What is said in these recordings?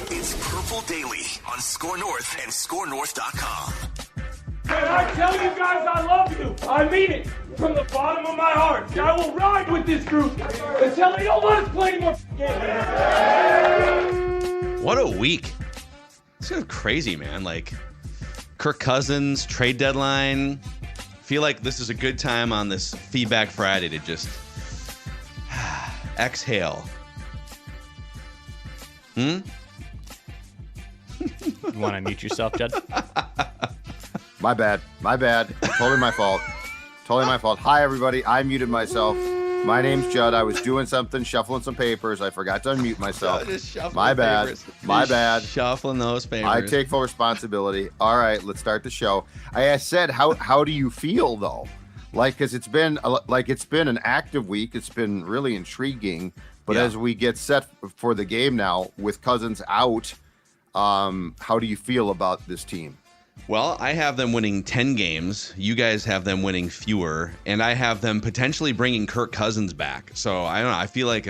It's Purple Daily on Score North and ScoreNorth.com. And I tell you guys I love you. I mean it from the bottom of my heart. I will ride with this group until they don't let us play anymore games. What a week. This is crazy, man. Like, Kirk Cousins, trade deadline. Feel like this is a good time on this Feedback Friday to just exhale. You want to mute yourself, Judd? My bad. Totally my fault. Hi, everybody. I muted myself. My name's Judd. I was doing something, shuffling some papers. I forgot to unmute myself. My bad. Shuffling those papers. I take full responsibility. All right, let's start the show. I said, how do you feel, though? Like, because it's been an active week. It's been really intriguing. But as we get set for the game now with Cousins out, how do you feel about this team? Well, I have them winning 10 games. You guys have them winning fewer. And I have them potentially bringing Kirk Cousins back. So, I don't know. I feel like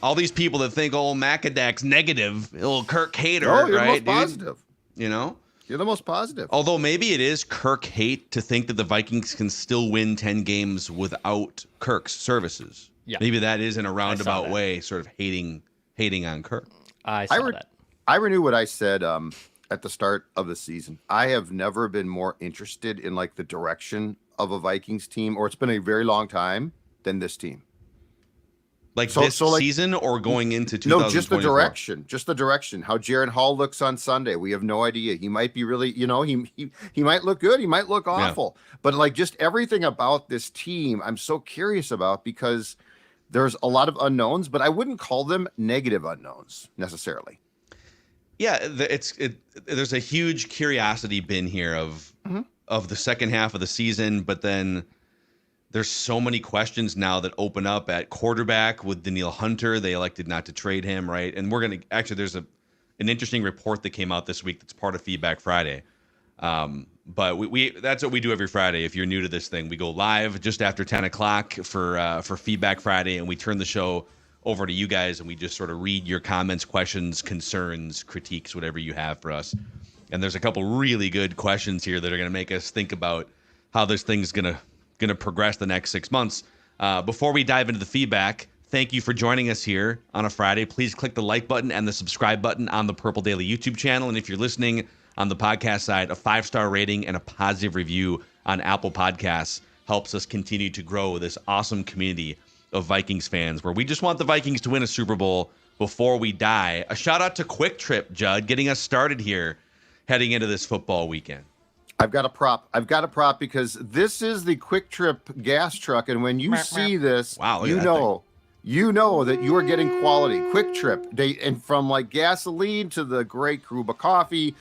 all these people that think, Macadac's negative, little Kirk hater, you're right, the most positive. You know? You're the most positive. Although maybe it is Kirk hate to think that the Vikings can still win 10 games without Kirk's services. Yeah. Maybe that is in a roundabout way sort of hating on Kirk. I saw that. I renew what I said at the start of the season. I have never been more interested in like the direction of a Vikings team, or it's been a very long time, than this team. Like this season or going into 2024? No, just the direction. How Jaron Hall looks on Sunday. We have no idea. He might be really, he might look good. He might look awful. Yeah. But like just everything about this team, I'm so curious about because there's a lot of unknowns, but I wouldn't call them negative unknowns necessarily. Yeah, there's a huge curiosity bin here of the second half of the season, but then there's so many questions now that open up at quarterback with Danielle Hunter. They elected not to trade him, right? And we're going to actually, there's an interesting report that came out this week that's part of Feedback Friday. But we that's what we do every Friday. If you're new to this thing, we go live just after 10 o'clock for Feedback Friday, and we turn the show over to you guys, and we just sort of read your comments, questions, concerns, critiques, whatever you have for us. And there's a couple really good questions here that are going to make us think about how this thing's going to progress the next 6 months. Before we dive into the feedback, thank you for joining us here on a Friday. Please click the like button and the subscribe button on the Purple Daily YouTube channel. And if you're listening on the podcast side, a 5-star rating and a positive review on Apple Podcasts helps us continue to grow this awesome community of Vikings fans where we just want the Vikings to win a Super Bowl before we die. A shout out to Quick Trip, Judd, getting us started here heading into this football weekend. I've got a prop because this is the Quick Trip gas truck. And when you see this, you know that you are getting quality. Quick Trip, and from like gasoline to the great Karuba coffee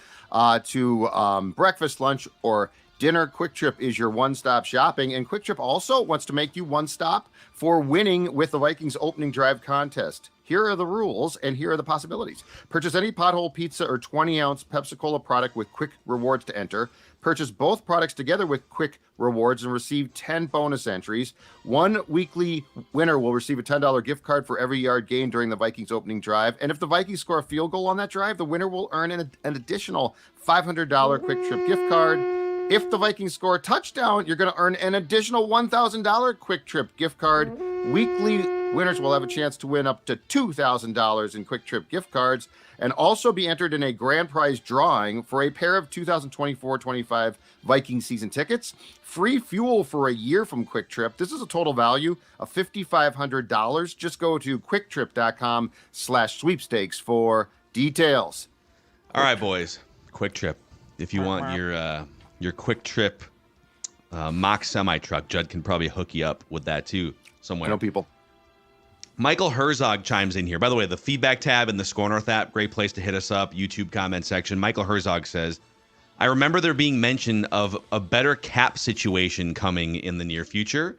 to breakfast, lunch, or dinner, Quick Trip is your one-stop shopping. And Quick Trip also wants to make you one-stop for winning with the Vikings opening drive contest. Here are the rules, and here are the possibilities. Purchase any Pothole Pizza or 20-ounce Pepsi-Cola product with Quick Rewards to enter. Purchase both products together with Quick Rewards and receive 10 bonus entries. One weekly winner will receive a $10 gift card for every yard gained during the Vikings opening drive. And if the Vikings score a field goal on that drive, the winner will earn an additional $500 Quick Trip gift card. If the Vikings score a touchdown, you're going to earn an additional $1,000 Quick Trip gift card. Weekly winners will have a chance to win up to $2,000 in Quick Trip gift cards and also be entered in a grand prize drawing for a pair of 2024-25 Viking season tickets. Free fuel for a year from Quick Trip. This is a total value of $5,500. Just go to quicktrip.com/sweepstakes for details. All right, boys. Quick Trip. If you want your Quick Trip mock semi-truck, Judd can probably hook you up with that too somewhere. I know people. Michael Herzog chimes in here. By the way, the feedback tab in the Score North app, great place to hit us up. YouTube comment section. Michael Herzog says, I remember there being mention of a better cap situation coming in the near future.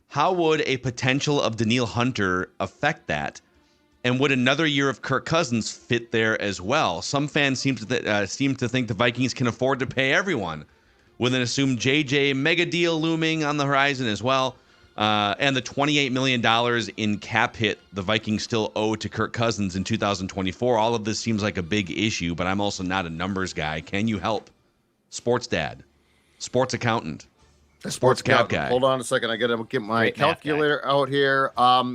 How would a potential of Danielle Hunter affect that? And would another year of Kirk Cousins fit there as well? Some fans seem to think the Vikings can afford to pay everyone, with an assumed JJ mega deal looming on the horizon as well. And the $28 million in cap hit the Vikings still owe to Kirk Cousins in 2024. All of this seems like a big issue, but I'm also not a numbers guy. Can you help? Sports dad, sports accountant, sports cap guy. Hold on a second. I got to get my calculator out here.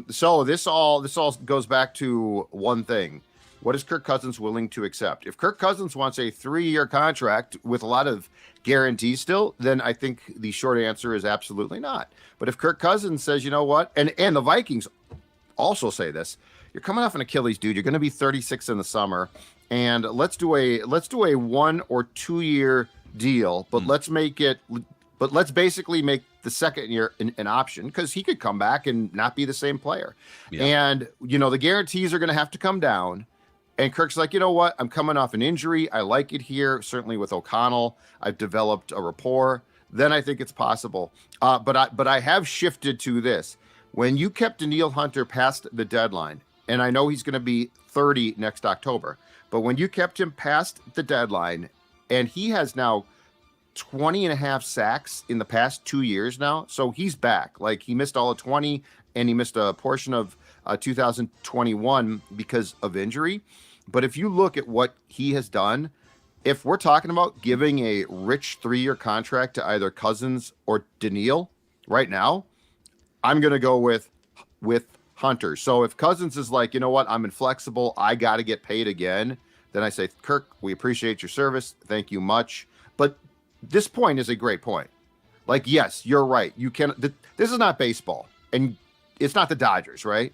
So this all goes back to one thing. What is Kirk Cousins willing to accept? If Kirk Cousins wants a 3-year contract with a lot of guarantees still, then I think the short answer is absolutely not. But if Kirk Cousins says, you know what, and the Vikings also say this, you're coming off an Achilles, dude. You're going to be 36 in the summer, and let's do a 1 or 2 year deal, but let's basically make the second year an option, because he could come back and not be the same player. Yeah. And the guarantees are going to have to come down. And Kirk's like, you know what? I'm coming off an injury. I like it here. Certainly with O'Connell, I've developed a rapport. Then I think it's possible. But I have shifted to this. When you kept Danielle Hunter past the deadline, and I know he's going to be 30 next October, but when you kept him past the deadline, and he has now 20 and a half sacks in the past 2 years now, so he's back. Like, he missed all of 20, and he missed a portion of 2021 because of injury. But if you look at what he has done, if we're talking about giving a rich 3-year contract to either Cousins or Danielle right now, I'm going to go with Hunter. So if Cousins is like, you know what, I'm inflexible, I got to get paid again, then I say, Kirk, we appreciate your service. Thank you much. But this point is a great point. Like, yes, you're right. You can. This is not baseball, and it's not the Dodgers, right?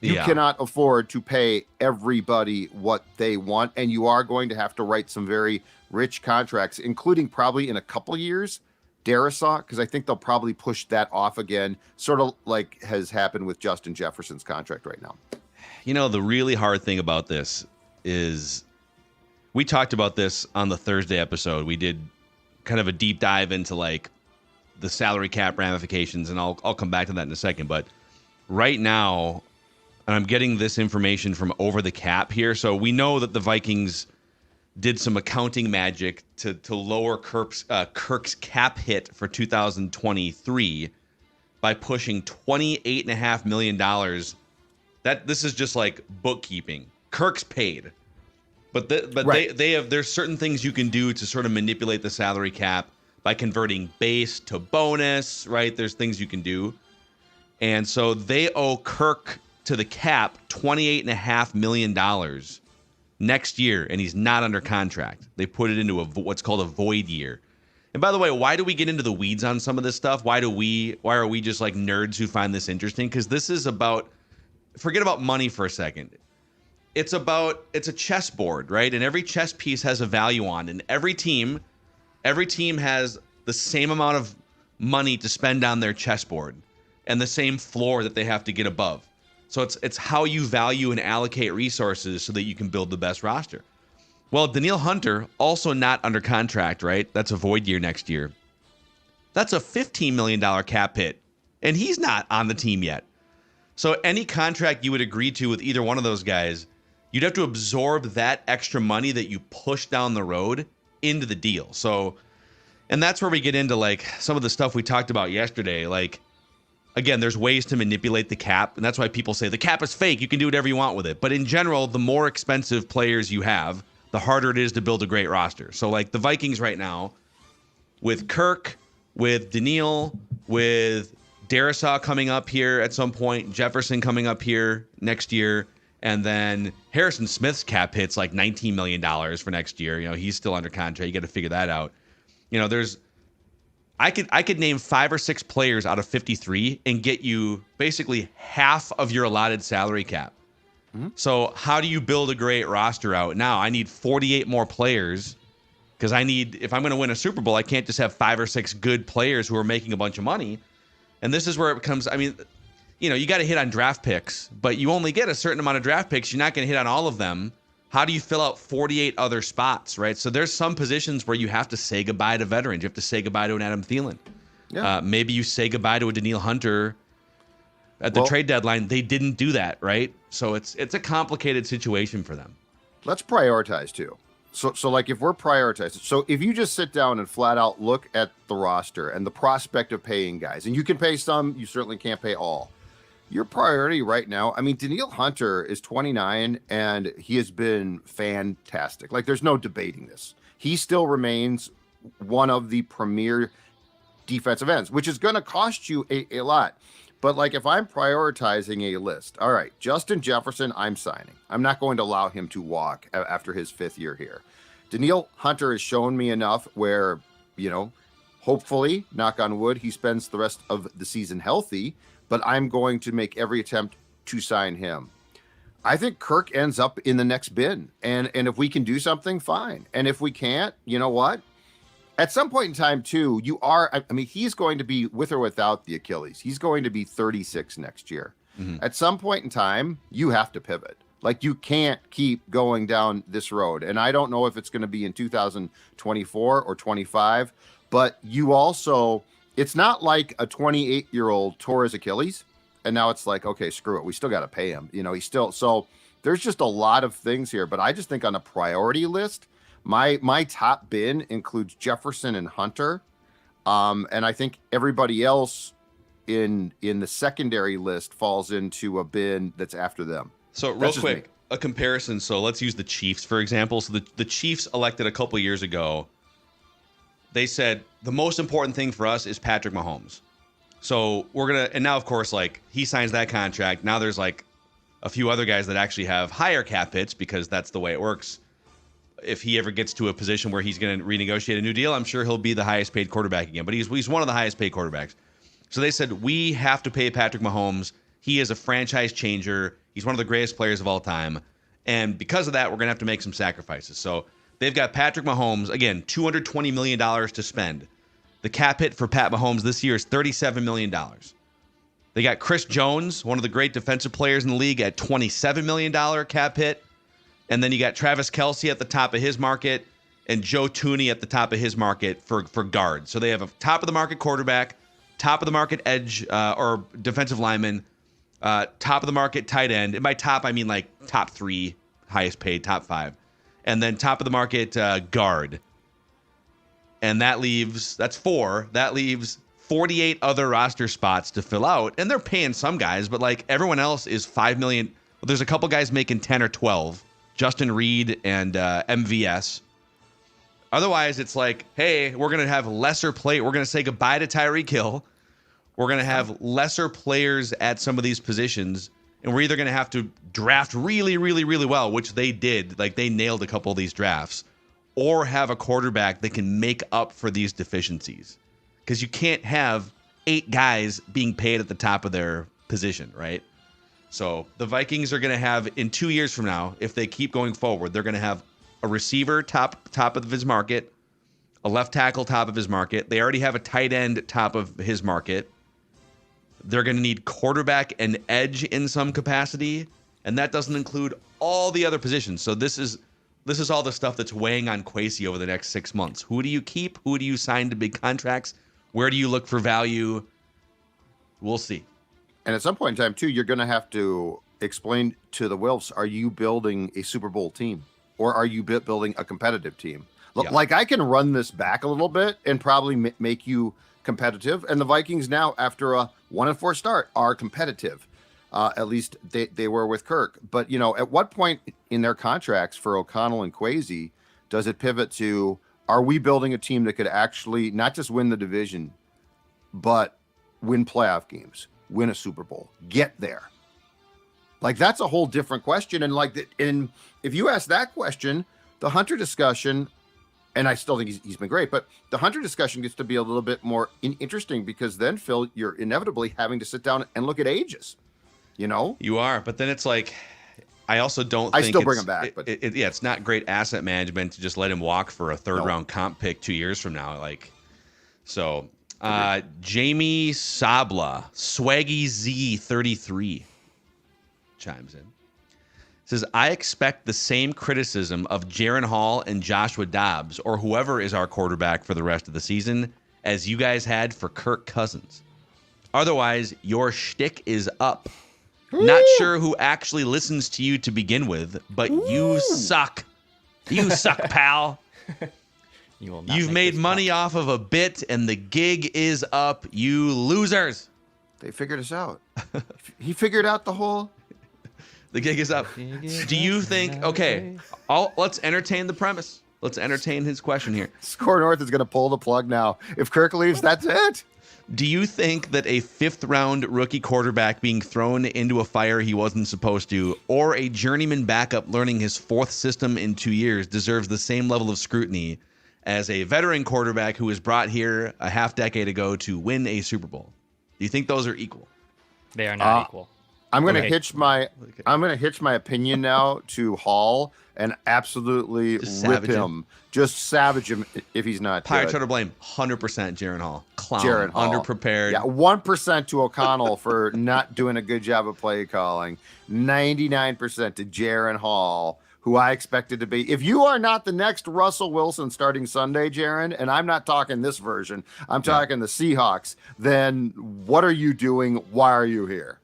You cannot afford to pay everybody what they want, and you are going to have to write some very rich contracts, including probably in a couple years, Darisaw, because I think they'll probably push that off again, sort of like has happened with Justin Jefferson's contract right now. The really hard thing about this is we talked about this on the Thursday episode. We did kind of a deep dive into like the salary cap ramifications, and I'll come back to that in a second. But right now, and I'm getting this information from Over the Cap here. So we know that the Vikings did some accounting magic to lower Kirk's cap hit for 2023 by pushing $28.5 million. This is just like bookkeeping. Kirk's paid, but right. There's certain things you can do to sort of manipulate the salary cap by converting base to bonus, right? There's things you can do, and so they owe Kirk to the cap $28.5 million next year, and he's not under contract. They put it into what's called a void year. And by the way, why do we get into the weeds on some of this stuff? Why are we just like nerds who find this interesting? Because this is about, forget about money for a second. It's a chessboard, right? And every chess piece has a value on, and every team has the same amount of money to spend on their chessboard and the same floor that they have to get above. So it's how you value and allocate resources so that you can build the best roster. Well, Danielle Hunter, also not under contract, right? That's a void year next year. That's a $15 million cap hit, and he's not on the team yet. So any contract you would agree to with either one of those guys, you'd have to absorb that extra money that you push down the road into the deal. So, and that's where we get into like some of the stuff we talked about yesterday, like, again, there's ways to manipulate the cap, and that's why people say the cap is fake. You can do whatever you want with it. But in general, the more expensive players you have, the harder it is to build a great roster. So like the Vikings right now, with Kirk, with Danielle, with Darisaw coming up here at some point, Jefferson coming up here next year, and then Harrison Smith's cap hit's like $19 million for next year. He's still under contract. You got to figure that out. I could name 5 or 6 players out of 53 and get you basically half of your allotted salary cap. Mm-hmm. So how do you build a great roster out? Now I need 48 more players, because if I'm going to win a Super Bowl, I can't just have 5 or 6 good players who are making a bunch of money. And this is where it becomes, you got to hit on draft picks, but you only get a certain amount of draft picks. You're not going to hit on all of them. How do you fill out 48 other spots, right? So there's some positions where you have to say goodbye to veterans. You have to say goodbye to an Adam Thielen. Yeah. Maybe you say goodbye to a Danielle Hunter at the trade deadline. They didn't do that, right? So it's a complicated situation for them. Let's prioritize too. So like if we're prioritizing, so if you just sit down and flat out look at the roster and the prospect of paying guys, and you can pay some, you certainly can't pay all. Your priority right now, I mean, Danielle Hunter is 29 and he has been fantastic. Like there's no debating this. He still remains one of the premier defensive ends, which is going to cost you a lot. But like if I'm prioritizing a list, all right, Justin Jefferson, I'm signing. I'm not going to allow him to walk after his 5th year here. Danielle Hunter has shown me enough where, hopefully, knock on wood, he spends the rest of the season healthy, but I'm going to make every attempt to sign him. I think Kirk ends up in the next bin. And if we can do something, fine. And if we can't, you know what? At some point in time, too, he's going to be with or without the Achilles. He's going to be 36 next year. Mm-hmm. At some point in time, you have to pivot. Like you can't keep going down this road. And I don't know if it's going to be in 2024 or 25, but you also, it's not like a 28-year-old tore his Achilles. And now it's like, okay, screw it. We still got to pay him. He's still, so there's just a lot of things here, but I just think on a priority list, my top bin includes Jefferson and Hunter. And I think everybody else in the secondary list falls into a bin that's after them. So real quick, a comparison. So let's use the Chiefs, for example. So the Chiefs elected a couple years ago. They said the most important thing for us is Patrick Mahomes. So and now of course, like he signs that contract. Now there's like a few other guys that actually have higher cap hits because that's the way it works. If he ever gets to a position where he's going to renegotiate a new deal, I'm sure he'll be the highest paid quarterback again. But he's one of the highest paid quarterbacks. So they said, we have to pay Patrick Mahomes. He is a franchise changer. He's one of the greatest players of all time. And because of that, we're going to have to make some sacrifices. So they've got Patrick Mahomes, again, $220 million to spend. The cap hit for Pat Mahomes this year is $37 million. They got Chris Jones, one of the great defensive players in the league, at $27 million cap hit. And then you got Travis Kelce at the top of his market and Joe Thuney at the top of his market for guard. So they have a top of the market quarterback, top of the market edge or defensive lineman, top of the market tight end. And by top, I mean like top 3, highest paid, top 5. And then top of the market guard. And that's 4. That leaves 48 other roster spots to fill out. And they're paying some guys, but like everyone else is $5 million. Well, there's a couple guys making 10 or 12. Justin Reed and MVS. Otherwise, it's like, hey, we're going to have lesser play. We're going to say goodbye to Tyreek Hill. We're going to have lesser players at some of these positions. And we're either going to have to draft really, really, really well, which they did. Like they nailed a couple of these drafts. Or have a quarterback that can make up for these deficiencies. Because you can't have 8 guys being paid at the top of their position, right? So the Vikings are going to have, in 2 years from now, if they keep going forward, they're going to have a receiver top of his market, a left tackle top of his market. They already have a tight end top of his market. They're going to need quarterback and edge in some capacity, and that doesn't include all the other positions. So this is all the stuff that's weighing on Kwesi over the next 6 months. Who do you keep? Who do you sign to big contracts? Where do you look for value? We'll see. And at some point in time, too, you're going to have to explain to the Wilfs, are you building a Super Bowl team? Or are you building a competitive team? Yeah. Like, I can run this back a little bit and probably make you competitive. And the Vikings now, after a 1-4 start, are competitive. At least they were with Kirk. But, at what point in their contracts for O'Connell and Kwesi does it pivot to, are we building a team that could actually not just win the division, but win playoff games? Win a Super Bowl, get there. Like that's a whole different question. And and if you ask that question, the Hunter discussion, and I still think he's been great, but the Hunter discussion gets to be a little bit more interesting because then, Phil, you're inevitably having to sit down and look at ages. You are, but then it's like, I also don't. I think still bring him back, but it's not great asset management to just let him walk for a third-round comp pick 2 years from now. Like, so. Jamie Sabla, Swaggy Z33 chimes in. Says, I expect the same criticism of Jaron Hall and Joshua Dobbs or whoever is our quarterback for the rest of the season as you guys had for Kirk Cousins. Otherwise, your shtick is up. Not sure who actually listens to you to begin with, but you suck. You suck, pal. You've made money off of a bit, and the gig is up. You losers. They figured us out. He figured out the whole. The gig is up. Do you think? Okay, let's entertain the premise. Let's entertain his question here. Score North is going to pull the plug now. If Kirk leaves, that's it. Do you think that a 5th-round rookie quarterback being thrown into a fire he wasn't supposed to, or a journeyman backup learning his 4th system in 2 years, deserves the same level of scrutiny as a veteran quarterback who was brought here a half-decade ago to win a Super Bowl? Do you think those are equal? They are not equal. I'm going to hitch my opinion now to Hall and absolutely rip him. Just savage him if he's not Pirates are to blame. 100% Jaron Hall. Clown. Jaron Hall. Underprepared. Yeah, 1% to O'Connell for not doing a good job of play calling. 99% to Jaron Hall, who I expected to be. If you are not the next Russell Wilson starting Sunday, Jaron, and I'm not talking this version, I'm talking the Seahawks, then what are you doing? Why are you here?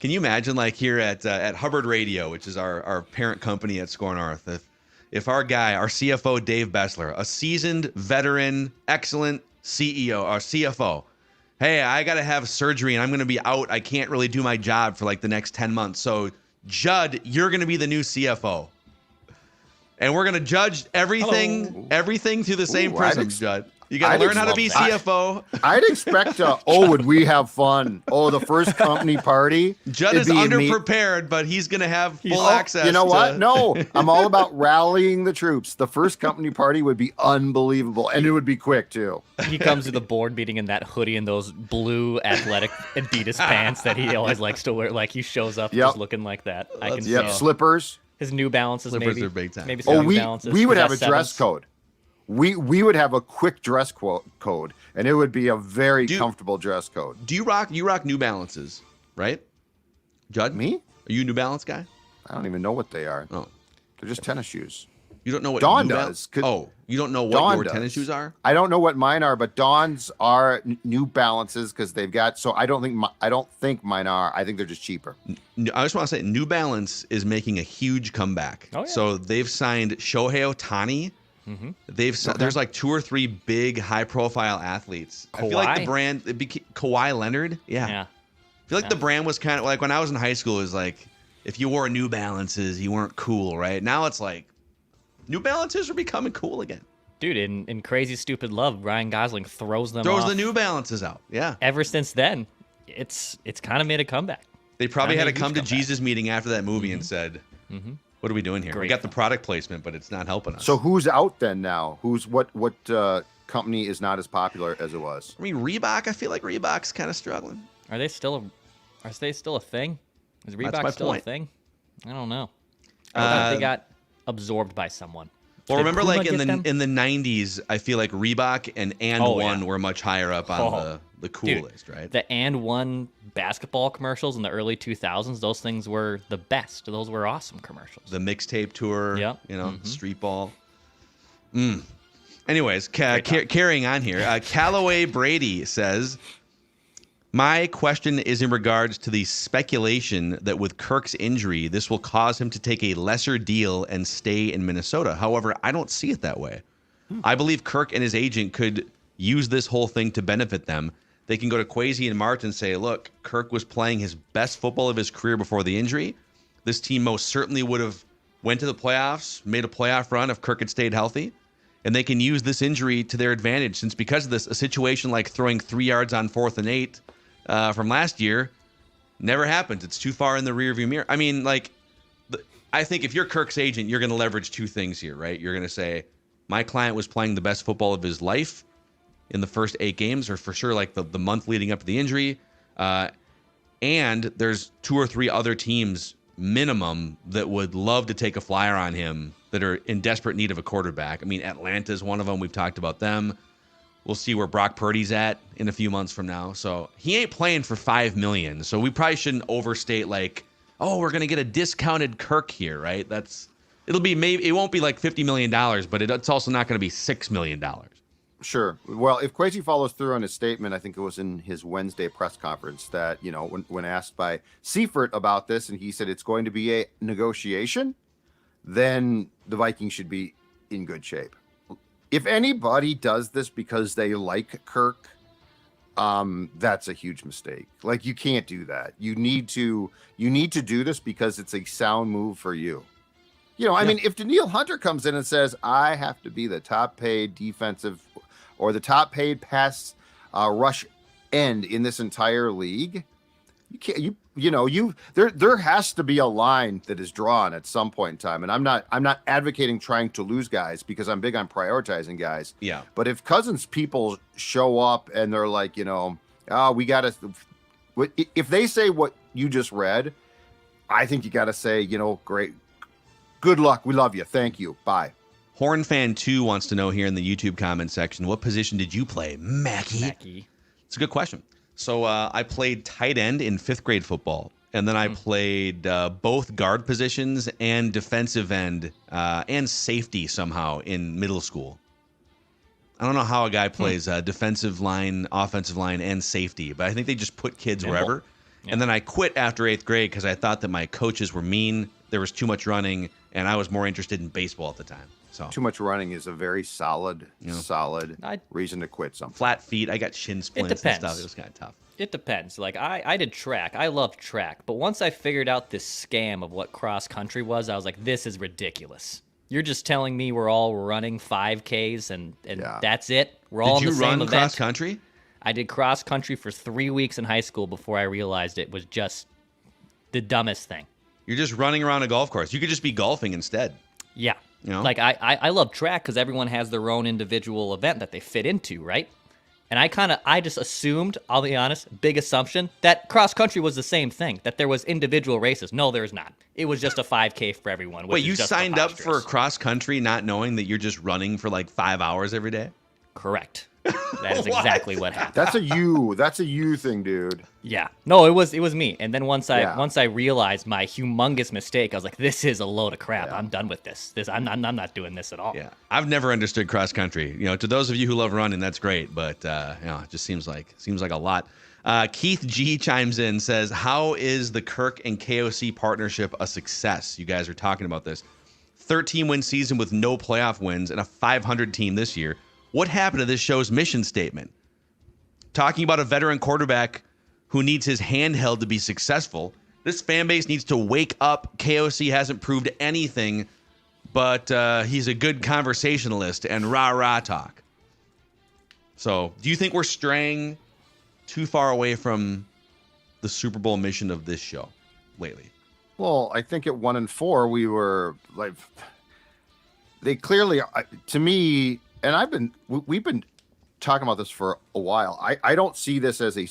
Can you imagine, like here at Hubbard Radio, which is our parent company at Score North, if our guy, our CFO Dave Bessler, a seasoned veteran, excellent CEO, our CFO, hey, I got to have surgery and I'm going to be out. I can't really do my job for like the next 10 months. So Judd, you're going to be the new CFO. And we're going to judge everything through the same prism, Judd. You got to learn how to be CFO. I'd expect would we have fun? Oh, the first company party. Judd is underprepared, but he's going to have full access. You know what? No, I'm all about rallying the troops. The first company party would be unbelievable, and it would be quick, too. He comes to the board meeting in that hoodie and those blue athletic Adidas pants that he always likes to wear. Like, he shows up just looking like that. I can see slippers. His New Balances, Slippers are big time. Maybe some New Balances. We would have a dress code. We would have a quick dress code, and it would be a very comfortable dress code. Do you rock New Balances, right? Judd? Me? Are you a New Balance guy? I don't even know what they are. Oh. They're just tennis shoes. You don't know what Dawn does. You don't know what your tennis shoes are? I don't know what mine are, but Dawn's are New Balances because they've got. So I don't think mine are. I think they're just cheaper. I just want to say New Balance is making a huge comeback. Oh, yeah. So they've signed Shohei Ohtani. Mm-hmm. There's like 2 or 3 big high-profile athletes. Kawhi? I feel like the brand Kawhi Leonard. Yeah. I feel like the brand was kind of like when I was in high school. It was like if you wore New Balances, you weren't cool, right? Now it's like New Balances are becoming cool again. Dude, in Crazy Stupid Love, Ryan Gosling throws the New Balances out. Yeah. Ever since then, it's kind of made a comeback. They probably had a come to Jesus meeting after that movie and said, "What are we doing here? We got the product placement, but it's not helping us." So who's out then now? What company is not as popular as it was? I mean, Reebok. I feel like Reebok's kind of struggling. Are they still a thing? Is Reebok still a thing? I don't know. They got absorbed by someone. Well, remember, like in the 90s, I feel like Reebok and One were much higher up on the cool list, right? The One basketball commercials in the early 2000s, those things were the best. Those were awesome commercials. The mixtape tour, street ball. Anyways, carrying on here, Callaway Brady says, my question is in regards to the speculation that with Kirk's injury, this will cause him to take a lesser deal and stay in Minnesota. However, I don't see it that way. I believe Kirk and his agent could use this whole thing to benefit them. They can go to Kwesi and Martin and say, look, Kirk was playing his best football of his career before the injury. This team most certainly would have went to the playoffs, made a playoff run if Kirk had stayed healthy. And they can use this injury to their advantage, since because of this, a situation like throwing 3 yards on 4th and 8 from last year never happens. It's too far in the rearview mirror. I mean, like, I think if you're Kirk's agent, you're going to leverage 2 things here, right? You're going to say, my client was playing the best football of his life in the first 8 games, or for sure like the month leading up to the injury. And there's 2 or 3 other teams minimum that would love to take a flyer on him that are in desperate need of a quarterback. I mean, Atlanta's one of them. We've talked about them. We'll see where Brock Purdy's at in a few months from now. So he ain't playing for $5 million. So we probably shouldn't overstate like, oh, we're going to get a discounted Kirk here, right? It'll be it won't be like $50 million, but it's also not going to be $6 million. Sure. Well, if Kwesi follows through on his statement, I think it was in his Wednesday press conference that, when asked by Seifert about this, and he said it's going to be a negotiation, then the Vikings should be in good shape. If anybody does this because they like Kirk, that's a huge mistake. Like, you can't do that. You need to do this because it's a sound move for you. I mean, if Danielle Hunter comes in and says, I have to be the top paid defensive or the top paid pass rush end in this entire league, you can't, there has to be a line that is drawn at some point in time. And I'm not advocating trying to lose guys, because I'm big on prioritizing guys. Yeah. But if Cousins people show up and they're like, we got to, if they say what you just read, I think you got to say, great, good luck. We love you. Thank you. Bye. Hornfan2 wants to know here in the YouTube comment section, what position did you play, Mackie? It's a good question. So I played tight end in 5th grade football, and then I played both guard positions and defensive end and safety somehow in middle school. I don't know how a guy plays defensive line, offensive line, and safety, but I think they just put kids wherever. Yeah. And then I quit after 8th grade because I thought that my coaches were mean. There was too much running, and I was more interested in baseball at the time. So too much running is a very solid reason to quit something. Flat feet. I got shin splints and stuff. It was kind of tough. It depends. Like, I did track. I loved track. But once I figured out this scam of what cross country was, I was like, this is ridiculous. You're just telling me we're all running 5Ks and that's it? We're all in the same event? Did you run cross country? I did cross country for 3 weeks in high school before I realized it was just the dumbest thing. You're just running around a golf course. You could just be golfing instead. Yeah. Like, I love track because everyone has their own individual event that they fit into, right? And I just assumed, I'll be honest, big assumption, that cross country was the same thing, that there was individual races. No, there's not. It was just a 5K for everyone. Wait, you signed up for cross country not knowing that you're just running for like 5 hours every day? Correct. That is exactly what happened. That's a you thing, dude. Yeah. No, it was me. And then once I realized my humongous mistake, I was like, this is a load of crap. I'm done with this. I'm not doing this at all. Yeah. I've never understood cross country. To those of you who love running, that's great, but it just seems like a lot. Keith G chimes in, says, how is the Kirk and KOC partnership a success? You guys are talking about this. 13-win season with no playoff wins and a 500 team this year. What happened to this show's mission statement? Talking about a veteran quarterback who needs his handheld to be successful. This fan base needs to wake up. KOC hasn't proved anything, but he's a good conversationalist and rah-rah talk. So, do you think we're straying too far away from the Super Bowl mission of this show lately? Well, I think at 1-4, we were like, they clearly, to me, and we've been talking about this for a while. I don't see this as a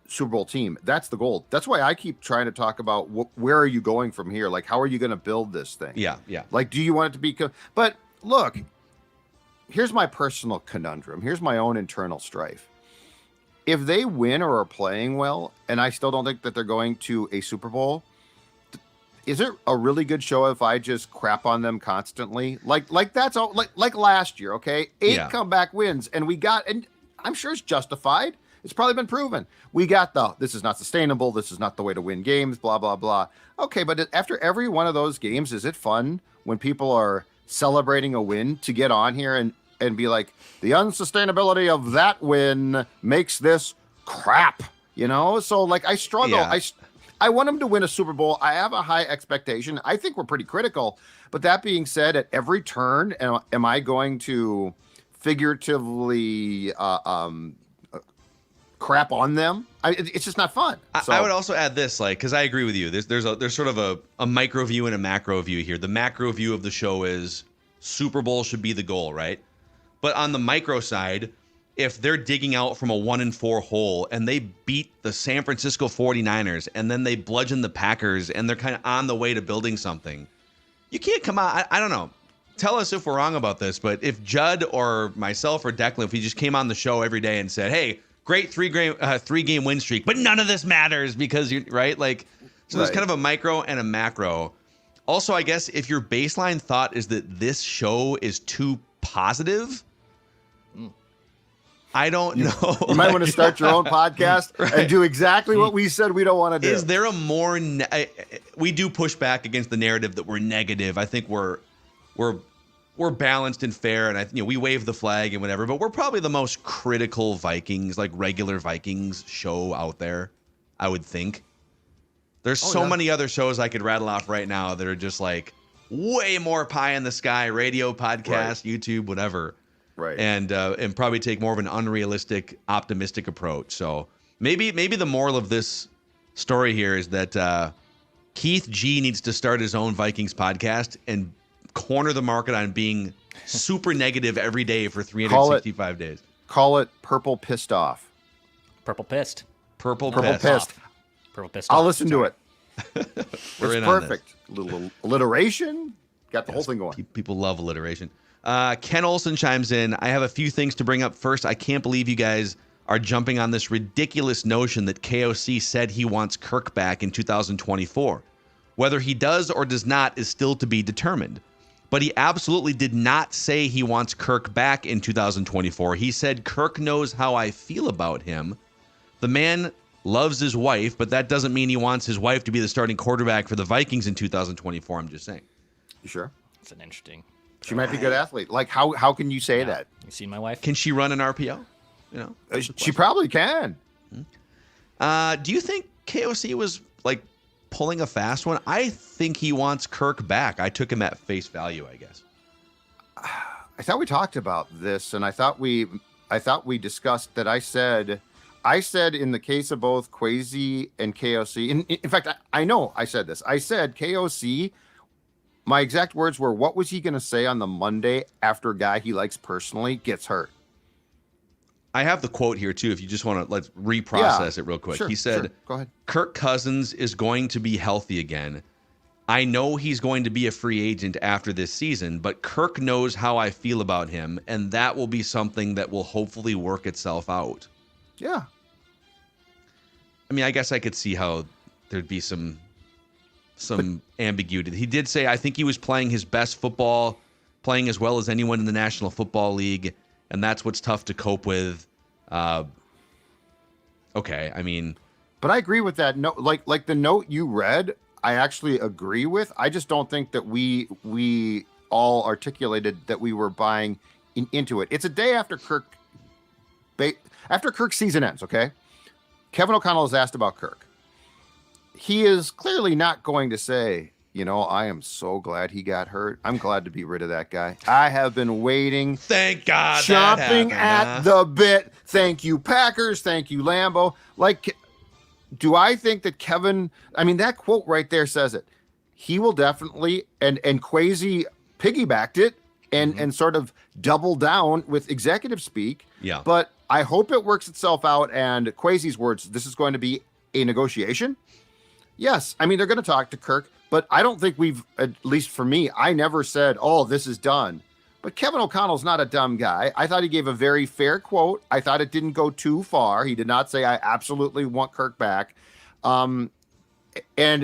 Super Bowl team. That's the goal. That's why I keep trying to talk about where are you going from here? Like, how are you going to build this thing? Yeah. Like, do you want it to be? But look, here's my personal conundrum. Here's my own internal strife. If they win or are playing well, and I still don't think that they're going to a Super Bowl, is it a really good show if I just crap on them constantly? Like that's all, like last year, okay? 8 comeback wins, and I'm sure it's justified. It's probably been proven. We got this is not sustainable. This is not the way to win games, blah, blah, blah. Okay, but after every one of those games, is it fun when people are celebrating a win to get on here and be like, the unsustainability of that win makes this crap, So, like, I struggle. Yeah. I want them to win a Super Bowl. I have a high expectation. I think we're pretty critical. But that being said, at every turn, am I going to figuratively crap on them? It's just not fun. So, I would also add this, because I agree with you. There's sort of a micro view and a macro view here. The macro view of the show is Super Bowl should be the goal, right? But on the micro side, if they're digging out from a 1-4 hole and they beat the San Francisco 49ers and then they bludgeon the Packers and they're kind of on the way to building something, you can't come out. I don't know. Tell us if we're wrong about this, but if Judd or myself or Declan, if we just came on the show every day and said, hey, great three-game win streak, but none of this matters because you're right. So there's kind of a micro and a macro. Also, I guess if your baseline thought is that this show is too positive, I don't know. You might want to start your own podcast and do exactly what we said we don't want to do. Is there a more we do push back against the narrative that we're negative. I think we're we're balanced and fair, and we wave the flag and whatever, but we're probably the most critical Vikings, like regular Vikings show out there, I would think. There's many other shows I could rattle off right now that are just like way more pie in the sky, radio, podcast, YouTube, whatever. Right. And probably take more of an unrealistic, optimistic approach. So maybe the moral of this story here is that Keith G needs to start his own Vikings podcast and corner the market on being super negative every day for 365 days. Call it Purple Pissed Off. Purple Pissed. Purple Pissed. Purple Pissed. I'll listen to it. We're it's perfect. Little alliteration. Got the whole thing going. People love alliteration. Ken Olson chimes in. I have a few things to bring up. First, I can't believe you guys are jumping on this ridiculous notion that KOC said he wants Kirk back in 2024. Whether he does or does not is still to be determined. But he absolutely did not say he wants Kirk back in 2024. He said, Kirk knows how I feel about him. The man loves his wife, but that doesn't mean he wants his wife to be the starting quarterback for the Vikings in 2024. I'm just saying. You sure? It's an interesting. She might be a good athlete. Like, how can you say that? You seen my wife? Can she run an RPO? She probably can. Do you think KOC was like pulling a fast one? I think he wants Kirk back. I took him at face value, I guess. I thought we talked about this, and I thought we discussed that. I said in the case of both Kwesi and KOC, in fact, I know I said this. I said KOC, my exact words were, what was he going to say on the Monday after a guy he likes personally gets hurt? I have the quote here, too, if you just want to let's reprocess it real quick. Sure, he said, Go ahead. Kirk Cousins is going to be healthy again. I know he's going to be a free agent after this season, but Kirk knows how I feel about him, and that will be something that will hopefully work itself out. Yeah. I mean, I guess I could see how there'd be some ambiguity. He did say, I think he was playing his best football, playing as well as anyone in the National Football League, and that's what's tough to cope with. Okay, I mean... But I agree with that. No, like the note you read, I actually agree with. I just don't think that we all articulated that we were buying into it. It's a day after Kirk's season ends, okay? Kevin O'Connell is asked about Kirk. He is clearly not going to say, I am so glad he got hurt. I'm glad to be rid of that guy. I have been waiting. Thank God. Chomping at the bit. Thank you, Packers. Thank you, Lambeau. Like, do I think that Kevin, that quote right there says it. He will definitely, and Kwesi piggybacked it and sort of doubled down with executive speak. Yeah. But I hope it works itself out. And Kwesi's words, this is going to be a negotiation. Yes. They're going to talk to Kirk, but I don't think at least for me, I never said, oh, this is done. But Kevin O'Connell's not a dumb guy. I thought he gave a very fair quote. I thought it didn't go too far. He did not say, I absolutely want Kirk back. And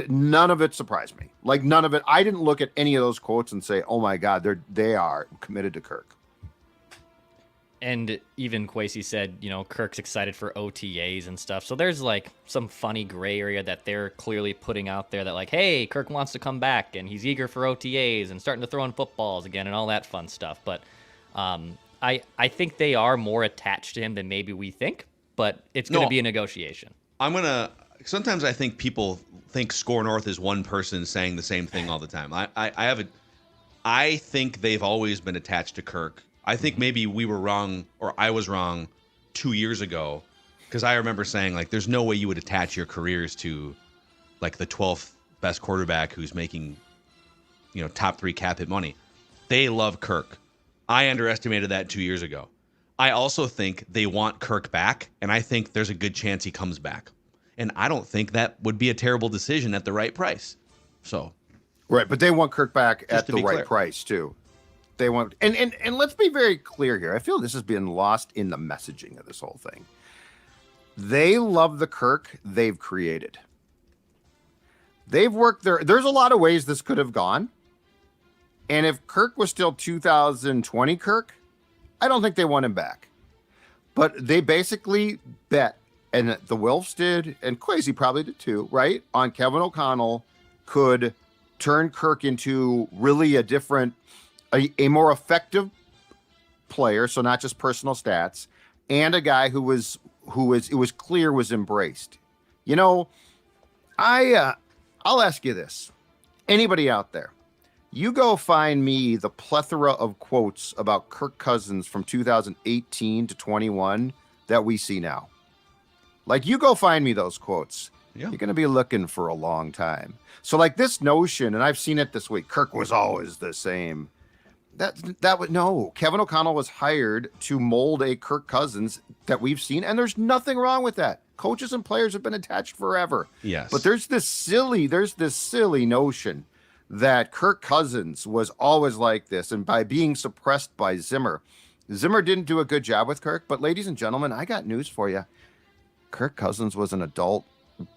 none of it surprised me. Like, none of it. I didn't look at any of those quotes and say, oh my God, they are committed to Kirk. And even Kwesi said, Kirk's excited for OTAs and stuff. So there's like some funny gray area that they're clearly putting out there that like, hey, Kirk wants to come back and he's eager for OTAs and starting to throw in footballs again and all that fun stuff. But I think they are more attached to him than maybe we think, but it's going to be a negotiation. Sometimes I think people think Score North is one person saying the same thing all the time. I think they've always been attached to Kirk. I think maybe we were wrong, or I was wrong 2 years ago, because I remember saying, like, there's no way you would attach your careers to, like, the 12th best quarterback who's making, top 3 cap hit money. They love Kirk. I underestimated that 2 years ago. I also think they want Kirk back, and I think there's a good chance he comes back. And I don't think that would be a terrible decision at the right price. So, right, but they want Kirk back at the right price, too. They want, and let's be very clear here. I feel this has been lost in the messaging of this whole thing. They love the Kirk they've created. They've worked there's a lot of ways this could have gone. And if Kirk was still 2020 Kirk, I don't think they want him back. But they basically bet, and the Wilfs did, and Kwesi probably did too, right? On Kevin O'Connell could turn Kirk into really a different a more effective player, so not just personal stats, and a guy who was it was clear was embraced. You know, I'll ask you this. Anybody out there, you go find me the plethora of quotes about Kirk Cousins from 2018 to 21 that we see now. Like, you go find me those quotes. Yeah. You're going to be looking for a long time. So like this notion, and I've seen it this week, Kirk was always the same. That would no. Kevin O'Connell was hired to mold a Kirk Cousins that we've seen, and there's nothing wrong with that. Coaches and players have been attached forever. Yes. But there's this silly notion that Kirk Cousins was always like this, and by being suppressed by Zimmer didn't do a good job with Kirk. But ladies and gentlemen, I got news for you. Kirk Cousins was an adult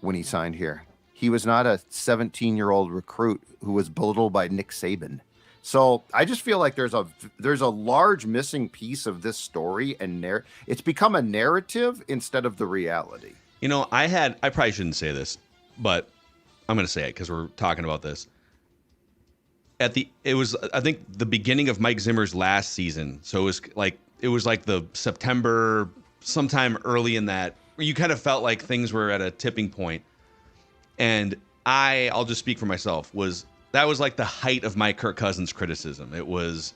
when he signed here. He was not a 17-year-old recruit who was belittled by Nick Saban. So I just feel like there's a large missing piece of this story, and it's become a narrative instead of the reality. You know, I probably shouldn't say this, but I'm going to say it because we're talking about this. It was I think the beginning of Mike Zimmer's last season. So it was like the September, sometime early in that, where you kind of felt like things were at a tipping point. And I'll just speak for myself, that was like the height of my Kirk Cousins criticism. It was,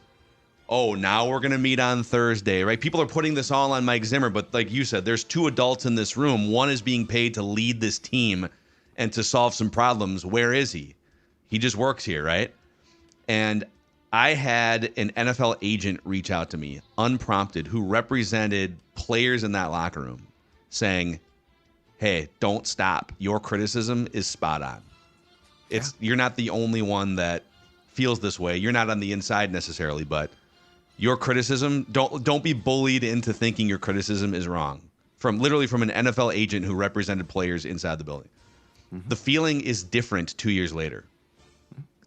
oh, now we're going to meet on Thursday, right? People are putting this all on Mike Zimmer, but like you said, there's two adults in this room. One is being paid to lead this team and to solve some problems. Where is he? He just works here, right? And I had an NFL agent reach out to me, unprompted, who represented players in that locker room, saying, hey, don't stop. Your criticism is spot on. You're not the only one that feels this way. You're not on the inside necessarily, but your criticism, don't be bullied into thinking your criticism is wrong. Literally from an NFL agent who represented players inside the building. Mm-hmm. The feeling is different 2 years later.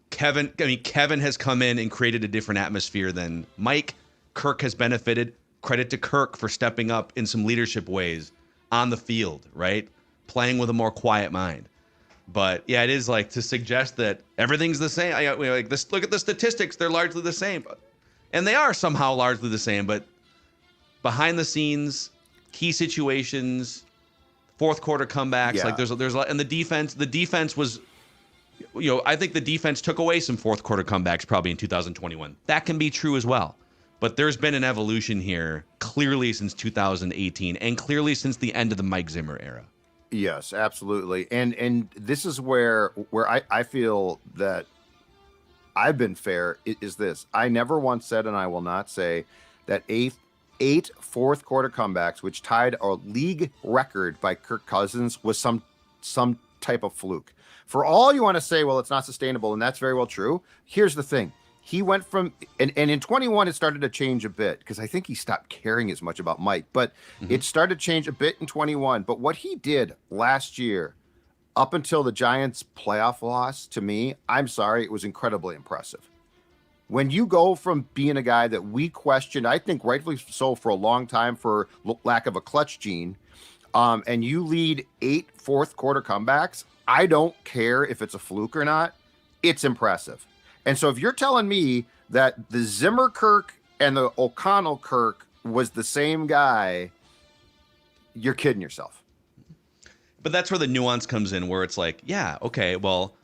Kevin has come in and created a different atmosphere than Mike. Kirk has benefited. Credit to Kirk for stepping up in some leadership ways on the field, right? Playing with a more quiet mind. But yeah, it is like to suggest that everything's the same. Look at the statistics; they're largely the same, and they are somehow largely the same. But behind the scenes, key situations, fourth quarter comebacks, like there's a lot. And the defense was, I think the defense took away some fourth quarter comebacks probably in 2021. That can be true as well. But there's been an evolution here clearly since 2018, and clearly since the end of the Mike Zimmer era. Yes, absolutely. And this is where I feel that I've been fair is this. I never once said, and I will not say, that eight fourth quarter comebacks, which tied a league record by Kirk Cousins, was some type of fluke. For all you want to say, well, it's not sustainable, and that's very well true. Here's the thing. He went from, and in 21, it started to change a bit because I think he stopped caring as much about Mike, but it started to change a bit in 21. But what he did last year, up until the Giants playoff loss, to me, I'm sorry, it was incredibly impressive. When you go from being a guy that we questioned, I think rightfully so for a long time for lack of a clutch gene, and you lead 8 fourth quarter comebacks, I don't care if it's a fluke or not. It's impressive. And so if you're telling me that the Zimmer Kirk and the O'Connell Kirk was the same guy, you're kidding yourself. But that's where the nuance comes in, where it's like, yeah, okay, well,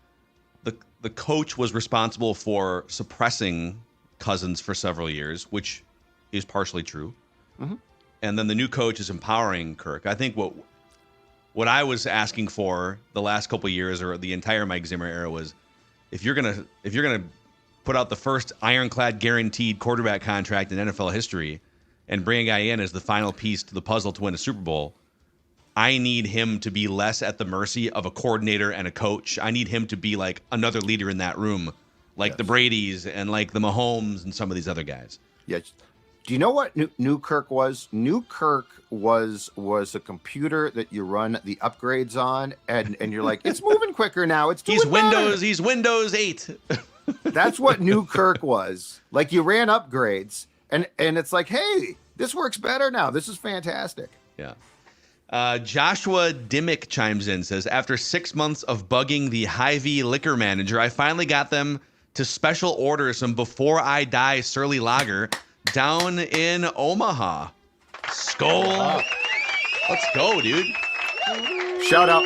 the coach was responsible for suppressing Cousins for several years, which is partially true. Mm-hmm. And then the new coach is empowering Kirk. I think what I was asking for the last couple of years, or the entire Mike Zimmer era, was if you're gonna put out the first ironclad guaranteed quarterback contract in NFL history and bring a guy in as the final piece to the puzzle to win a Super Bowl, I need him to be less at the mercy of a coordinator and a coach. I need him to be like another leader in that room, like the Bradys and like the Mahomes and some of these other guys. Yeah. Do you know what new Kirk was? New Kirk was a computer that you run the upgrades on, and you're like, it's moving quicker now. It's doing better. He's Windows 8. That's what new Kirk was. Like, you ran upgrades, and it's like, hey, this works better now. This is fantastic. Yeah. Joshua Dimmick chimes in, says, after 6 months of bugging the Hy-Vee liquor manager, I finally got them to special order some Before I Die Surly Lager down in Omaha. Skol. Let's go, dude. Shout out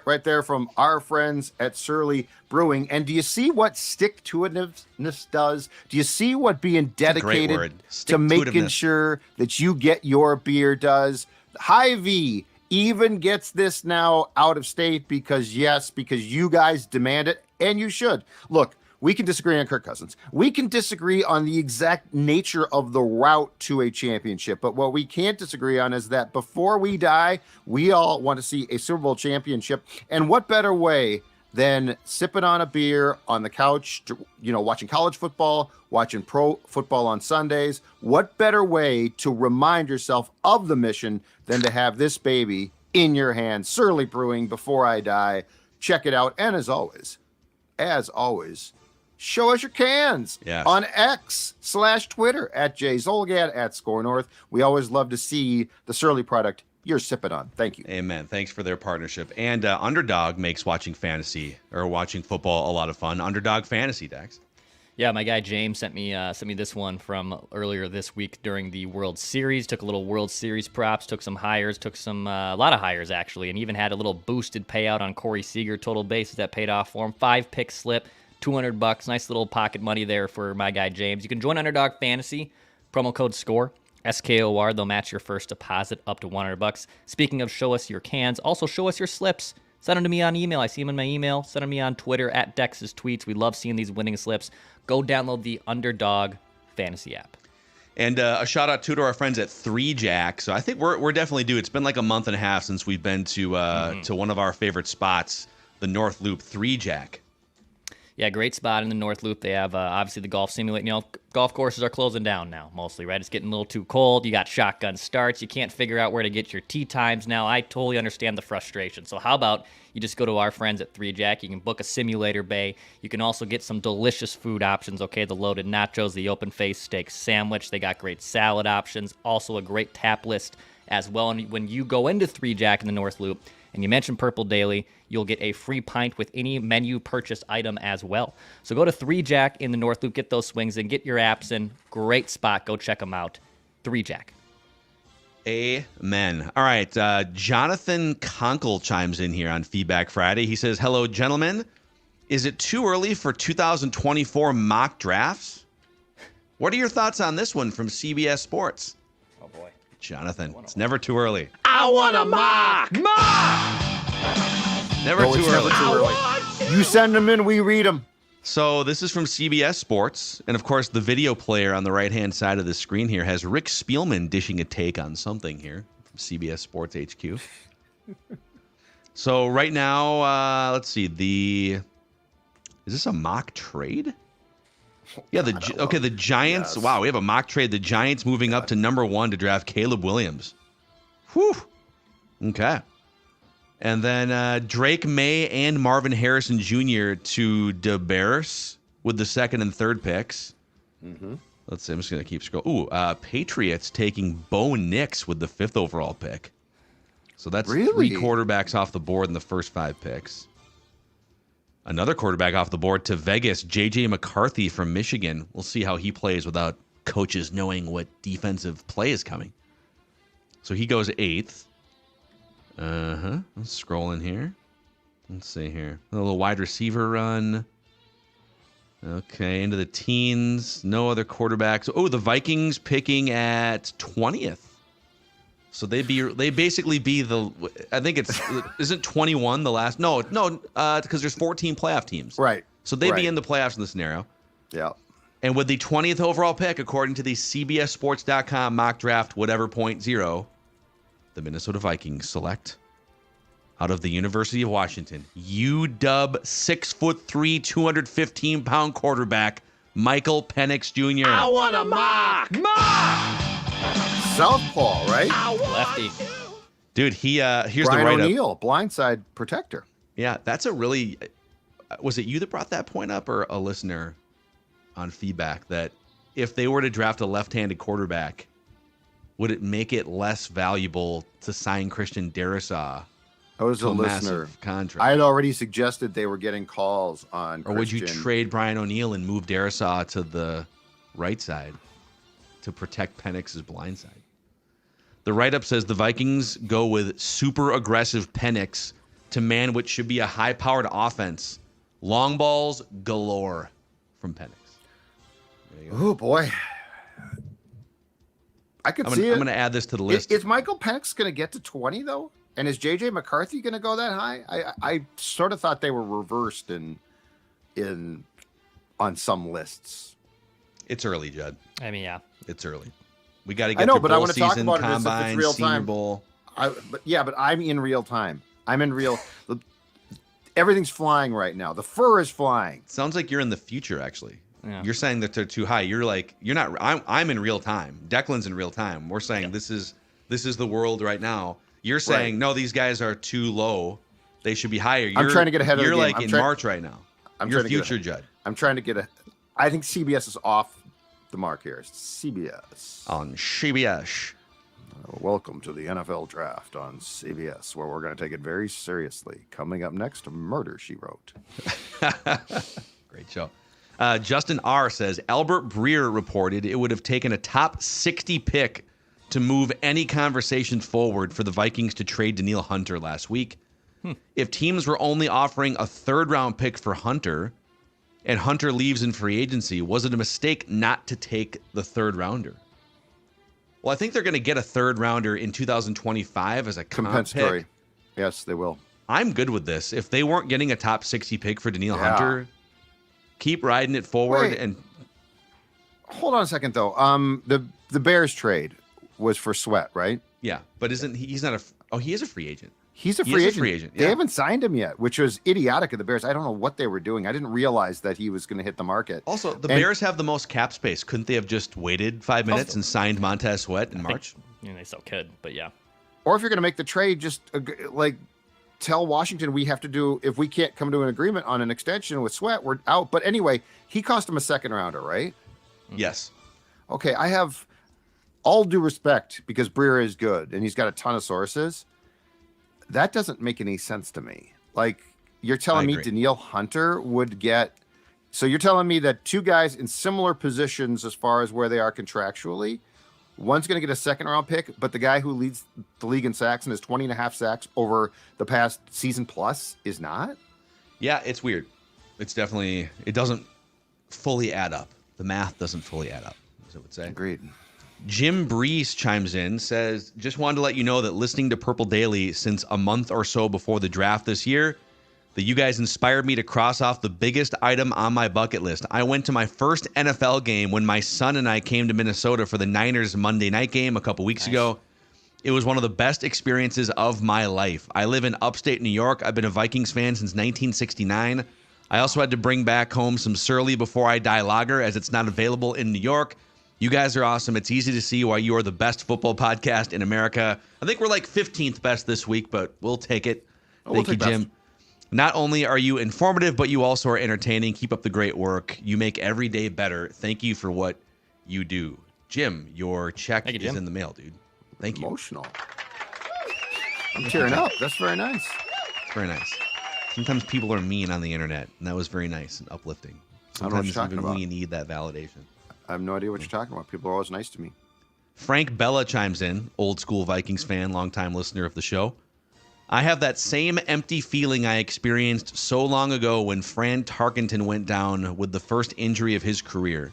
right there from our friends at Surly Brewing. And do you see what stick-to-itiveness does? Do you see what being dedicated to making sure that you get your beer does? Hy-Vee even gets this now out of state because you guys demand it, and you should. Look, we can disagree on Kirk Cousins. We can disagree on the exact nature of the route to a championship. But what we can't disagree on is that before we die, we all want to see a Super Bowl championship. And what better way than sipping on a beer on the couch, watching college football, watching pro football on Sundays? What better way to remind yourself of the mission than to have this baby in your hand? Surly Brewing, Before I Die. Check it out. And as always, show us your cans on X/Twitter at @JZolgad, @ScoreNorth. We always love to see the Surly product you're sipping on. Thank you. Amen. Thanks for their partnership. And Underdog makes watching football a lot of fun. Underdog Fantasy, Dax. Yeah, my guy James sent me this one from earlier this week during the World Series. Took a little World Series props, took some hires, a lot of hires actually, and even had a little boosted payout on Corey Seager total bases that paid off for him. 5-pick slip. $200, nice little pocket money there for my guy James. You can join Underdog Fantasy, promo code SCORE, SKOR. They'll match your first deposit up to $100. Speaking of show us your cans, also show us your slips. Send them to me on email. I see them in my email. Send them to me on Twitter at Dex's Tweets. We love seeing these winning slips. Go download the Underdog Fantasy app. And a shout out to our friends at 3Jack. So I think we're definitely due. It's been like a month and a half since we've been to one of our favorite spots, the North Loop 3Jack. Yeah, great spot in the North Loop. They have, obviously, the golf simulator. Golf courses are closing down now, mostly, right? It's getting a little too cold. You got shotgun starts. You can't figure out where to get your tee times now. I totally understand the frustration. So how about you just go to our friends at 3Jack. You can book a simulator bay. You can also get some delicious food options, okay? The loaded nachos, the open-faced steak sandwich. They got great salad options. Also a great tap list as well. And when you go into 3Jack in the North Loop, and you mention Purple Daily, you'll get a free pint with any menu purchased item as well. So go to 3Jack in the North Loop, get those swings in, get your apps in. Great spot. Go check them out. 3Jack. Amen. All right. Jonathan Conkle chimes in here on Feedback Friday. He says, hello, gentlemen. Is it too early for 2024 mock drafts? What are your thoughts on this one from CBS Sports? Oh, boy. Jonathan, it's never too early. I want a mock! Never too early. You send them in, we read them. So this is from CBS Sports. And, of course, the video player on the right-hand side of the screen here has Rick Spielman dishing a take on something here from CBS Sports HQ. So right now, let's see. Is this a mock trade? Yeah, the Giants. Yes. Wow, we have a mock trade. The Giants moving up to number 1 to draft Caleb Williams. Whew. Okay. And then Drake May and Marvin Harrison Jr. to the Bears with the 2nd and 3rd picks. Mm-hmm. Let's see. I'm just going to keep scrolling. Patriots taking Bo Nix with the 5th overall pick. So that's 3 quarterbacks off the board in the first 5 picks. Another quarterback off the board to Vegas, J.J. McCarthy from Michigan. We'll see how he plays without coaches knowing what defensive play is coming. So he goes 8th. Let's scroll in here. Let's see here. A little wide receiver run. Okay, into the teens. No other quarterbacks. Oh, the Vikings picking at 20th. So they basically be the, I think isn't 21 the last? No, because there's 14 playoff teams. Right. So they'd be in the playoffs in the scenario. Yeah. And with the 20th overall pick, according to the CBSSports.com mock draft, whatever .0, the Minnesota Vikings select out of the University of Washington, UW 6'3", 215-pound quarterback, Michael Penix Jr. I want a mock! Southpaw, right? Lefty. Dude, here's Brian the write-up. O'Neill, blindside protector. Yeah, that's a really... Was it you that brought that point up or a listener on feedback that if they were to draft a left-handed quarterback, would it make it less valuable to sign Christian Darrisaw I was a listener. Contract. I had already suggested they were getting calls on. Or would you trade Brian O'Neill and move Darisaw to the right side to protect Penix's blind side? The write-up says the Vikings go with super aggressive Penix to man what should be a high-powered offense. Long balls galore from Penix. Oh, boy. I could see it. I'm going to add this to the list. Is Michael Penix going to get to 20, though? And is J.J. McCarthy going to go that high? I sort of thought they were reversed on some lists. It's early, Judd. I mean, yeah. It's early. We got to get to bowl season, combine, real Senior time. Bowl. But I'm in real time. Everything's flying right now. The fur is flying. Sounds like you're in the future, actually. Yeah. You're saying that they're too high. You're not. I'm in real time. Declan's in real time. We're saying this is the world right now. You're saying no, these guys are too low. They should be higher. I'm trying to get ahead of the game. You're like in March right now. You're future, Judd. I'm trying to get a. I think CBS is off the mark here. CBS. On CBS. Welcome to the NFL Draft on CBS, where we're going to take it very seriously. Coming up next, Murder, She Wrote. Great show. Justin R. says, Albert Breer reported it would have taken a top 60 pick to move any conversation forward for the Vikings to trade Danielle Hunter last week. If teams were only offering a third-round pick for Hunter and Hunter leaves in free agency, was it a mistake not to take the third-rounder? Well, I think they're going to get a third-rounder in 2025 as a compensatory pick. Yes, they will. I'm good with this. If they weren't getting a top 60 pick for Danielle Hunter, keep riding it forward. And hold on a second, though. The Bears trade was for Sweat, right? Yeah, but he's not he is a free agent. He's a free agent. They haven't signed him yet, which was idiotic of the Bears. I don't know what they were doing. I didn't realize that he was going to hit the market. Also, the Bears have the most cap space. Couldn't they have just waited 5 minutes and signed Montez Sweat in March? They still could, but yeah. Or if you're going to make the trade, just tell Washington we have to do, if we can't come to an agreement on an extension with Sweat, we're out. But anyway, he cost him a second rounder, right? Yes. Okay, I have all due respect because Breer is good and he's got a ton of sources. That doesn't make any sense to me. Like, you're telling me Danielle Hunter would get... So you're telling me that two guys in similar positions as far as where they are contractually, one's going to get a second-round pick, but the guy who leads the league in sacks and has 20 and a half sacks over the past season plus is not? Yeah, it's weird. It's definitely... It doesn't fully add up. The math doesn't fully add up, as I would say. Agreed. Jim Brees chimes in, says, just wanted to let you know that listening to Purple Daily since a month or so before the draft this year, that you guys inspired me to cross off the biggest item on my bucket list. I went to my first NFL game when my son and I came to Minnesota for the Niners Monday night game a couple weeks ago. It was one of the best experiences of my life. I live in upstate New York. I've been a Vikings fan since 1969. I also had to bring back home some Surly Before I Die lager as it's not available in New York. You guys are awesome. It's easy to see why you are the best football podcast in America. I think we're like 15th best this week, but we'll take it. Thank you, Jim. Best. Not only are you informative, but you also are entertaining. Keep up the great work. You make every day better. Thank you for what you do. Jim, your check is in the mail, dude. Thank you. Emotional. I'm tearing up. That's very nice. It's very nice. Sometimes people are mean on the internet, and that was very nice and uplifting. Sometimes even we need that validation. I have no idea what you're talking about. People are always nice to me. Frank Bella chimes in, old school Vikings fan, longtime listener of the show. I have that same empty feeling I experienced so long ago when Fran Tarkenton went down with the first injury of his career.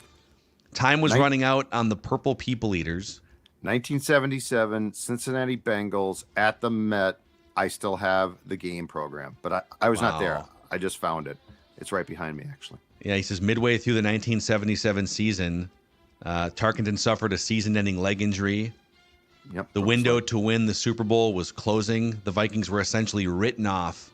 Time was running out on the Purple People Eaters. 1977, Cincinnati Bengals at the Met. I still have the game program, but I was not there. I just found it. It's right behind me, actually. Yeah, he says midway through the 1977 season, Tarkenton suffered a season-ending leg injury. Yep. The window to win the Super Bowl was closing. The Vikings were essentially written off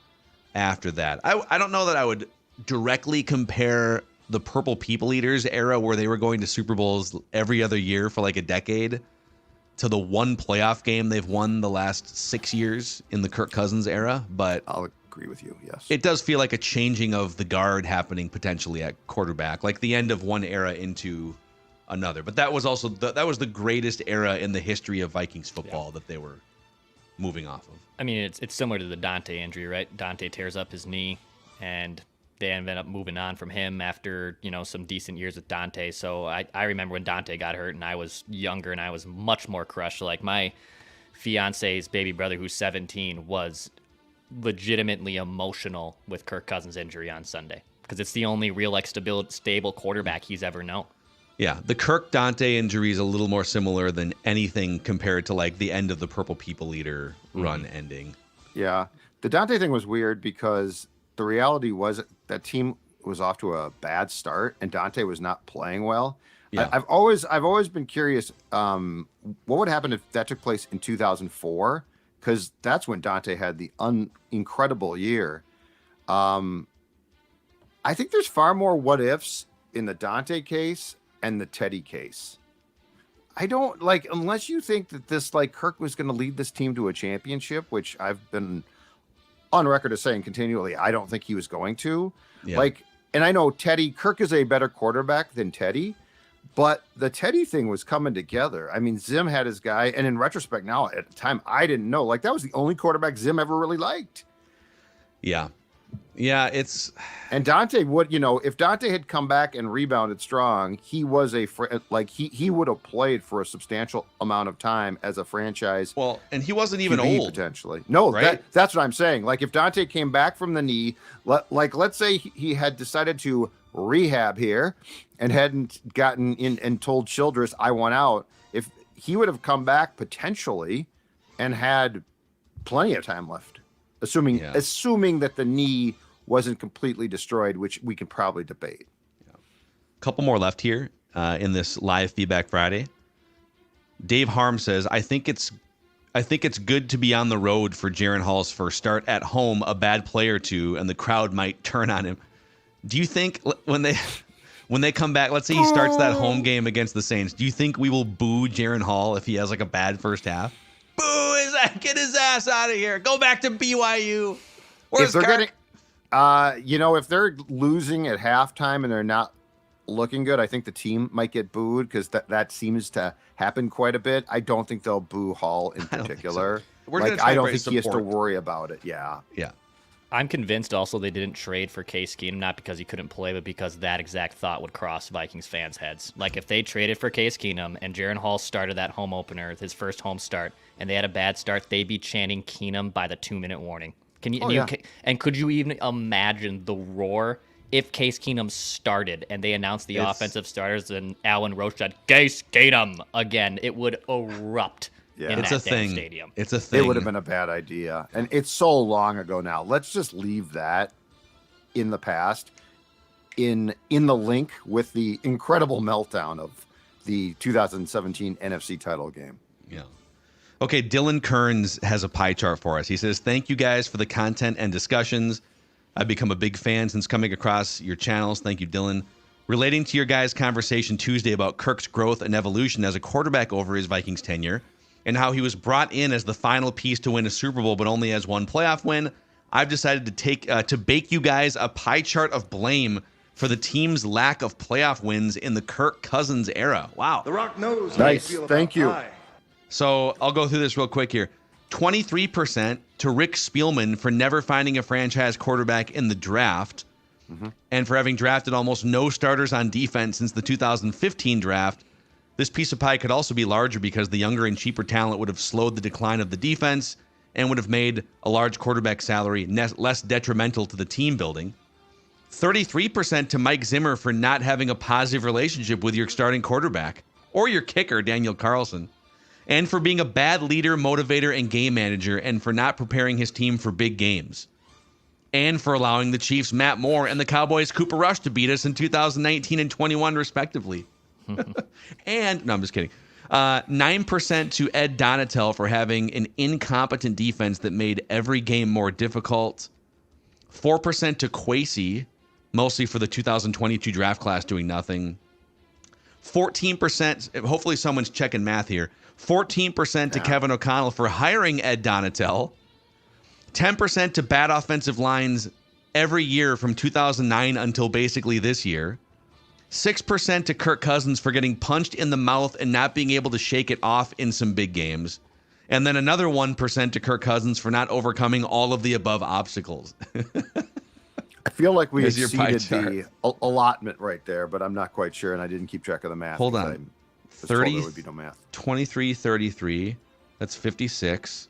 after that. I don't know that I would directly compare the Purple People Eaters era where they were going to Super Bowls every other year for like a decade to the one playoff game they've won the last 6 years in the Kirk Cousins era, but I'll agree with you, yes. It does feel like a changing of the guard happening potentially at quarterback, like the end of one era into another. But that was also that was the greatest era in the history of Vikings football that they were moving off of. I mean, it's similar to the Dante injury, right? Dante tears up his knee, and they ended up moving on from him after, some decent years with Dante. So I remember when Dante got hurt, and I was younger, and I was much more crushed. Like, my fiance's baby brother, who's 17, was legitimately emotional with Kirk Cousins' injury on Sunday, because it's the only real, stable quarterback he's ever known. Yeah, the Kirk Dante injury is a little more similar than anything compared to the end of the Purple People Eater run ending. Yeah, the Dante thing was weird because the reality was that team was off to a bad start and Dante was not playing well. Yeah. I've always been curious what would happen if that took place in 2004, because that's when Dante had the incredible year. I think there's far more what ifs in the Dante case and the Teddy case. I don't unless you think that this Kirk was going to lead this team to a championship, which I've been on record as saying continually, I don't think he was going to. Yeah. And I know Kirk is a better quarterback than Teddy, but the Teddy thing was coming together. I mean, Zim had his guy, and in retrospect now, at the time, I didn't know. That was the only quarterback Zim ever really liked. Yeah. Yeah, and Dante would, if Dante had come back and rebounded strong, he was he would have played for a substantial amount of time as a franchise. Well, and he wasn't even QB, old potentially. No, right? That's what I'm saying. If Dante came back from the knee, let's say he had decided to rehab here and hadn't gotten in and told Childress, I want out. If he would have come back potentially and had plenty of time left. Assuming that the knee wasn't completely destroyed, which we can probably debate. A couple more left here in this live Feedback Friday. Dave Harm says, I think it's good to be on the road for Jaren Hall's first start. At home, a bad play or two, and the crowd might turn on him. Do you think when they come back, let's say he starts that home game against the Saints, do you think we will boo Jaren Hall if he has a bad first half? Boo! Get his ass out of here. Go back to BYU. Where's Kirk? If they're losing at halftime and they're not looking good, I think the team might get booed because that seems to happen quite a bit. I don't think they'll boo Hall in particular. I don't think he has to worry about it. Yeah. Yeah. I'm convinced also they didn't trade for Case Keenum, not because he couldn't play, but because that exact thought would cross Vikings fans' heads. If they traded for Case Keenum and Jaren Hall started that home opener, his first home start, and they had a bad start, they'd be chanting Keenum by the 2-minute warning. And could you even imagine the roar if Case Keenum started and they announced the offensive starters and Alan Roach said, Case Keenum again? It would erupt. Yeah. It's a thing. Stadium. It's a thing. It would have been a bad idea. And it's so long ago now. Let's just leave that in the past in the link with the incredible meltdown of the 2017 NFC title game. Yeah. Okay, Dylan Kearns has a pie chart for us. He says, thank you guys for the content and discussions. I've become a big fan since coming across your channels. Thank you, Dylan. Relating to your guys' conversation Tuesday about Kirk's growth and evolution as a quarterback over his Vikings tenure, and how he was brought in as the final piece to win a Super Bowl, but only as one playoff win, I've decided to bake you guys a pie chart of blame for the team's lack of playoff wins in the Kirk Cousins era. Wow. The Rock knows. Nice. Thank you. Pie. So I'll go through this real quick here. 23% to Rick Spielman for never finding a franchise quarterback in the draft, and for having drafted almost no starters on defense since the 2015 draft. This piece of pie could also be larger because the younger and cheaper talent would have slowed the decline of the defense and would have made a large quarterback salary less detrimental to the team building. 33% to Mike Zimmer for not having a positive relationship with your starting quarterback or your kicker, Daniel Carlson, and for being a bad leader, motivator, and game manager, and for not preparing his team for big games, and for allowing the Chiefs' Matt Moore and the Cowboys' Cooper Rush to beat us in 2019 and 21, respectively. And no, I'm just kidding. 9% to Ed Donatel for having an incompetent defense that made every game more difficult. 4% to Kwesi, mostly for the 2022 draft class doing nothing. 14%, hopefully someone's checking math here. 14% to Kevin O'Connell for hiring Ed Donatel. 10% to bad offensive lines every year from 2009 until basically this year. 6% to Kirk Cousins for getting punched in the mouth and not being able to shake it off in some big games. And then another 1% to Kirk Cousins for not overcoming all of the above obstacles. I feel like we exceeded the allotment right there, but I'm not quite sure, and I didn't keep track of the math. Hold on. 30, there would be no math. 23, 33. That's 56.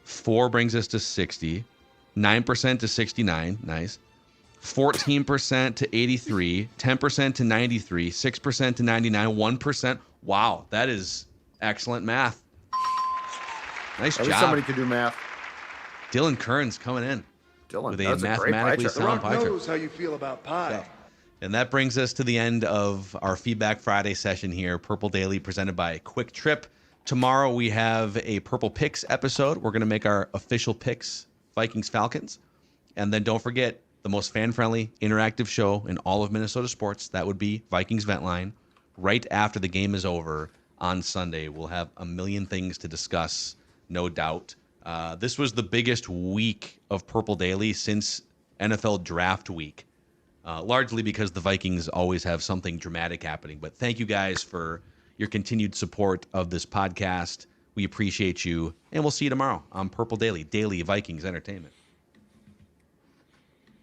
4 brings us to 60. 9% to 69. Nice. 14% to 83. 10% to 93. 6% to 99. 1%. Wow, that is excellent math. Nice job. Somebody could do math. Dylan Kern's coming in. Dylan, with a mathematically sound pie chart. Knows how you feel about pie. Yeah. And that brings us to the end of our Feedback Friday session here. Purple Daily presented by Quick Trip. Tomorrow we have a Purple Picks episode. We're going to make our official picks, Vikings Falcons. And then don't forget the most fan-friendly, interactive show in all of Minnesota sports. That would be Vikings Vent Line. Right after the game is over on Sunday, we'll have a million things to discuss, no doubt. This was the biggest week of Purple Daily since NFL Draft Week, largely because the Vikings always have something dramatic happening. But thank you guys for your continued support of this podcast. We appreciate you, and we'll see you tomorrow on Purple Daily, Daily Vikings Entertainment.